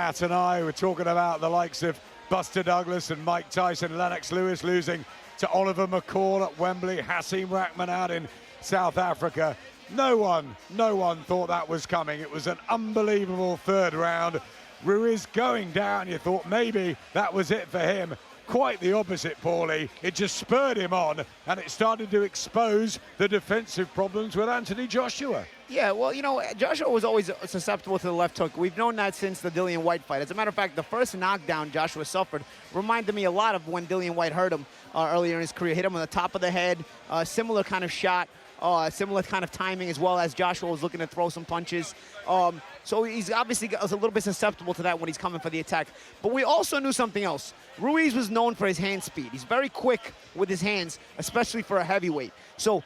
Matt and I were talking about the likes of Buster Douglas and Mike Tyson, Lennox Lewis losing to Oliver McCall at Wembley, Hasim Rahman out in South Africa. No one thought that was coming. It was an unbelievable third round. Ruiz going down, you thought maybe that was it for him. Quite the opposite, Paulie. It just spurred him on, and it started to expose the defensive problems with Anthony Joshua. Yeah, well, you know, Joshua was always susceptible to the left hook. We've known that since the Dillian White fight. As a matter of fact, the first knockdown Joshua suffered reminded me a lot of when Dillian White hurt him earlier in his career. Hit him on the top of the head, similar kind of shot. Similar kind of timing, as well as Joshua was looking to throw some punches. So he's obviously a little bit susceptible to that when he's coming for the attack. But we also knew something else. Ruiz was known for his hand speed. He's very quick with his hands, especially for a heavyweight. So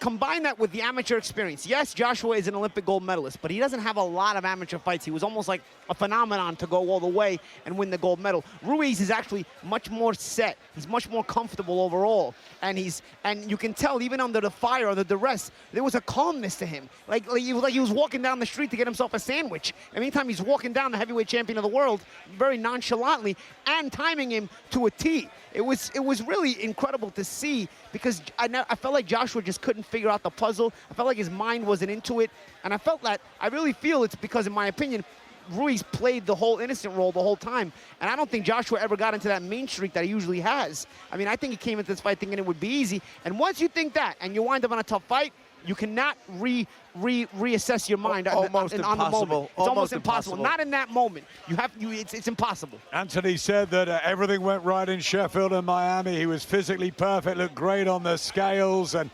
combine that with the amateur experience. Yes, Joshua is an Olympic gold medalist, but he doesn't have a lot of amateur fights. He was almost like a phenomenon to go all the way and win the gold medal. Ruiz is actually much more set. He's much more comfortable overall. And you can tell even under the fire or the duress, there was a calmness to him. Like he was walking down the street to get himself a sandwich. Anytime he's walking down the heavyweight champion of the world, very nonchalantly, and timing him to a T. It was really incredible to see, because I felt like Joshua just couldn't figure out the puzzle. I felt like his mind wasn't into it, and I really feel it's because, in my opinion, Ruiz played the whole innocent role the whole time, and I don't think Joshua ever got into that main streak that he usually has. I mean, I think he came into this fight thinking it would be easy, and once you think that, and you wind up on a tough fight, you cannot reassess your mind on the moment. It's almost impossible. Not in that moment. It's impossible. Anthony said that everything went right in Sheffield and Miami. He was physically perfect, looked great on the scales, and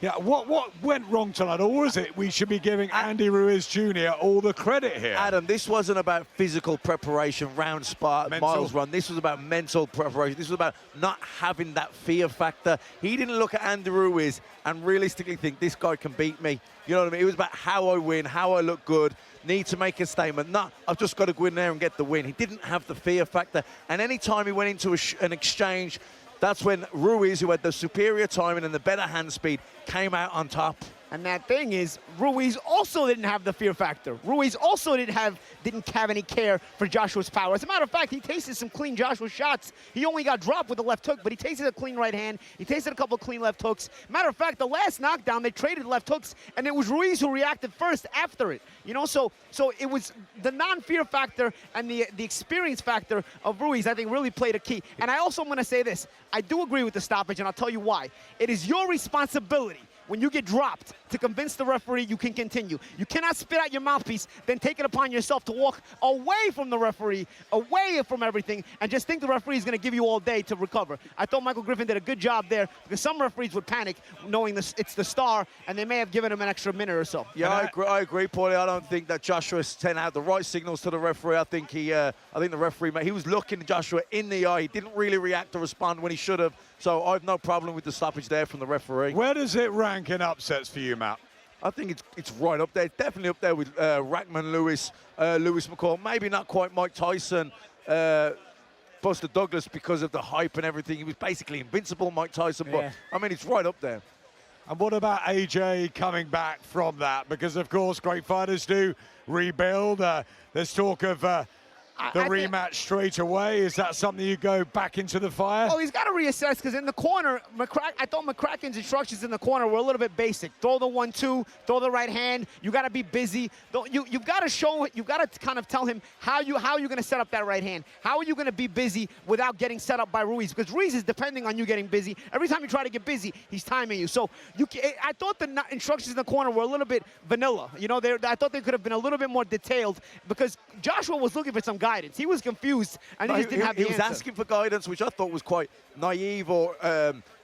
yeah, what went wrong tonight? Or was it we should be giving Andy Ruiz Jr. all the credit here? Adam, this wasn't about physical preparation, round spot, miles run. This was about mental preparation. This was about not having that fear factor. He didn't look at Andy Ruiz and realistically think this guy can beat me. You know what I mean? It was about how I win, how I look good, need to make a statement. No, I've just got to go in there and get the win. He didn't have the fear factor. And any time he went into an exchange, that's when Ruiz, who had the superior timing and the better hand speed, came out on top. And that thing is, Ruiz also didn't have the fear factor. Ruiz also didn't have any care for Joshua's power. As a matter of fact, he tasted some clean Joshua shots. He only got dropped with the left hook, but he tasted a clean right hand. He tasted a couple of clean left hooks. Matter of fact, the last knockdown, they traded left hooks, and it was Ruiz who reacted first after it. You know, so it was the non-fear factor and the experience factor of Ruiz, I think, really played a key. And I also am going to say this. I do agree with the stoppage, and I'll tell you why. It is your responsibility when you get dropped to convince the referee you can continue. You cannot spit out your mouthpiece, then take it upon yourself to walk away from the referee, away from everything, and just think the referee is going to give you all day to recover. I thought Michael Griffin did a good job there, because some referees would panic knowing it's the star, and they may have given him an extra minute or so. Yeah, I agree, Paulie. I don't think that Joshua sent out the right signals to the referee. I think the referee, he was looking Joshua in the eye. He didn't really react or respond when he should have. So I have no problem with the stoppage there from the referee. Where does it rank in upsets for you, Matt? I think it's right up there. It's definitely up there with Rahman, Lewis McCall. Maybe not quite Mike Tyson, Buster Douglas, because of the hype and everything. He was basically invincible, Mike Tyson. But, I mean, it's right up there. And what about AJ coming back from that? Because, of course, great fighters do rebuild. There's talk of the rematch straight away. Is that something you go back into the fire? Oh, he's got to reassess, because in the corner, I thought McCracken's instructions in the corner were a little bit basic. Throw the 1-2, throw the right hand. You got to be busy. You've got to show. You've got to kind of tell him how you're going to set up that right hand. How are you going to be busy without getting set up by Ruiz? Because Ruiz is depending on you getting busy. Every time you try to get busy, he's timing you. So I thought the instructions in the corner were a little bit vanilla. You know, I thought they could have been a little bit more detailed, because Joshua was looking for some guidance. He was confused, and he just didn't have the answer. He was asking for guidance, which I thought was quite naive, or,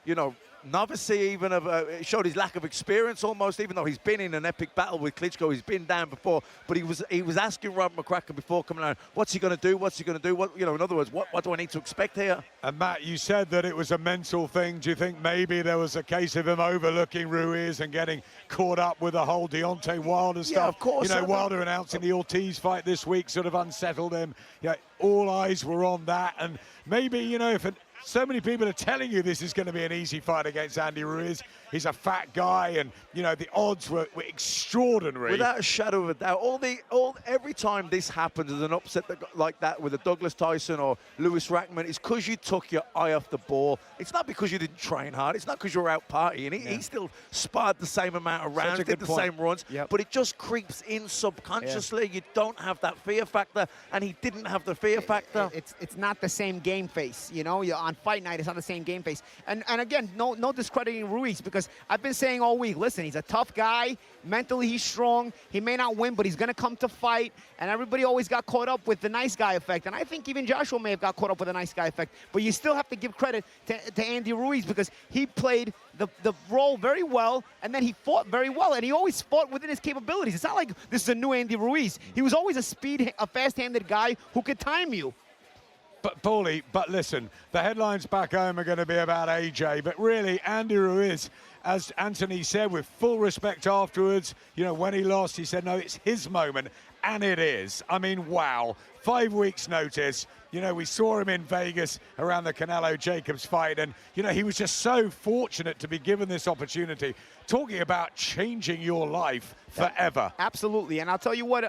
you know, novice even. It showed his lack of experience almost, even though he's been in an epic battle with Klitschko. He's been down before, but he was asking Rob McCracken before coming out, what's he going to do? What's he going to do? What, you know, in other words, what do I need to expect here? And Matt, you said that it was a mental thing. Do you think maybe there was a case of him overlooking Ruiz and getting caught up with the whole Deontay Wilder stuff? Yeah, of course. You know, Wilder announcing the Ortiz fight this week sort of unsettled him. Yeah, all eyes were on that, and maybe, you know, if So many people are telling you this is going to be an easy fight against Andy Ruiz. He's a fat guy, and you know the odds were extraordinary. Without a shadow of a doubt, every time this happens as an upset like that with a Douglas Tyson or Lewis Rackman, it's because you took your eye off the ball. It's not because you didn't train hard. It's not because you were out partying. He still sparred the same amount of rounds, did the same runs, but it just creeps in subconsciously. You don't have that fear factor, and he didn't have the fear factor. It's not the same game face, you know. On fight night, it's not the same game face. And again, no discrediting Ruiz, because I've been saying all week, listen, he's a tough guy. Mentally, he's strong. He may not win, but he's going to come to fight. And everybody always got caught up with the nice guy effect. And I think even Joshua may have got caught up with the nice guy effect. But you still have to give credit to Andy Ruiz, because he played the role very well, and then he fought very well. And he always fought within his capabilities. It's not like this is a new Andy Ruiz. He was always a fast-handed guy who could time you. But Paulie, but listen, the headlines back home are going to be about AJ, but really Andy Ruiz, as Anthony said, with full respect afterwards, you know, when he lost, he said, no, it's his moment, and it is. I mean, wow, 5 weeks notice. You know, we saw him in Vegas around the Canelo-Jacobs fight, and, you know, he was just so fortunate to be given this opportunity. Talking about changing your life forever. Absolutely, and I'll tell you what,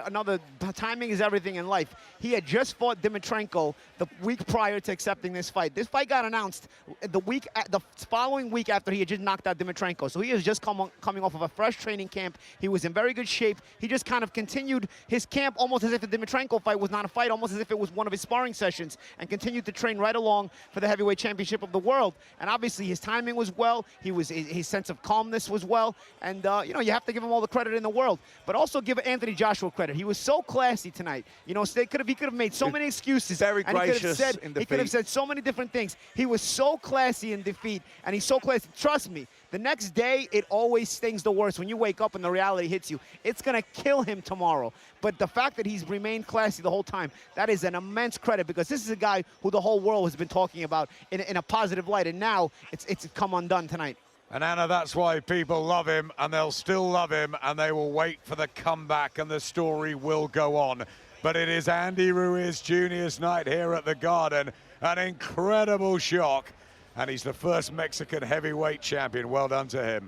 timing is everything in life. He had just fought Dimitrenko the week prior to accepting this fight. This fight got announced the following week after he had just knocked out Dimitrenko. So he has just coming off of a fresh training camp. He was in very good shape. He just kind of continued his camp almost as if the Dimitrenko fight was not a fight, almost as if it was one of his sparring sessions, and continued to train right along for the heavyweight championship of the world. And obviously his timing was well. His sense of calmness was well. And, you know, you have to give him all the credit in the world. But also give Anthony Joshua credit. He was so classy tonight. You know, he could have made so many excuses. Very gracious in defeat. He could have said so many different things. He was so classy in defeat, and he's so classy. Trust me, the next day, it always stings the worst. When you wake up and the reality hits you, it's going to kill him tomorrow. But the fact that he's remained classy the whole time, that is an immense credit, because this is a guy who the whole world has been talking about in a positive light, and now it's come undone tonight. And Anna, that's why people love him, and they'll still love him, and they will wait for the comeback, and the story will go on. But it is Andy Ruiz Jr.'s night here at the Garden. An incredible shock, and he's the first Mexican heavyweight champion. Well done to him.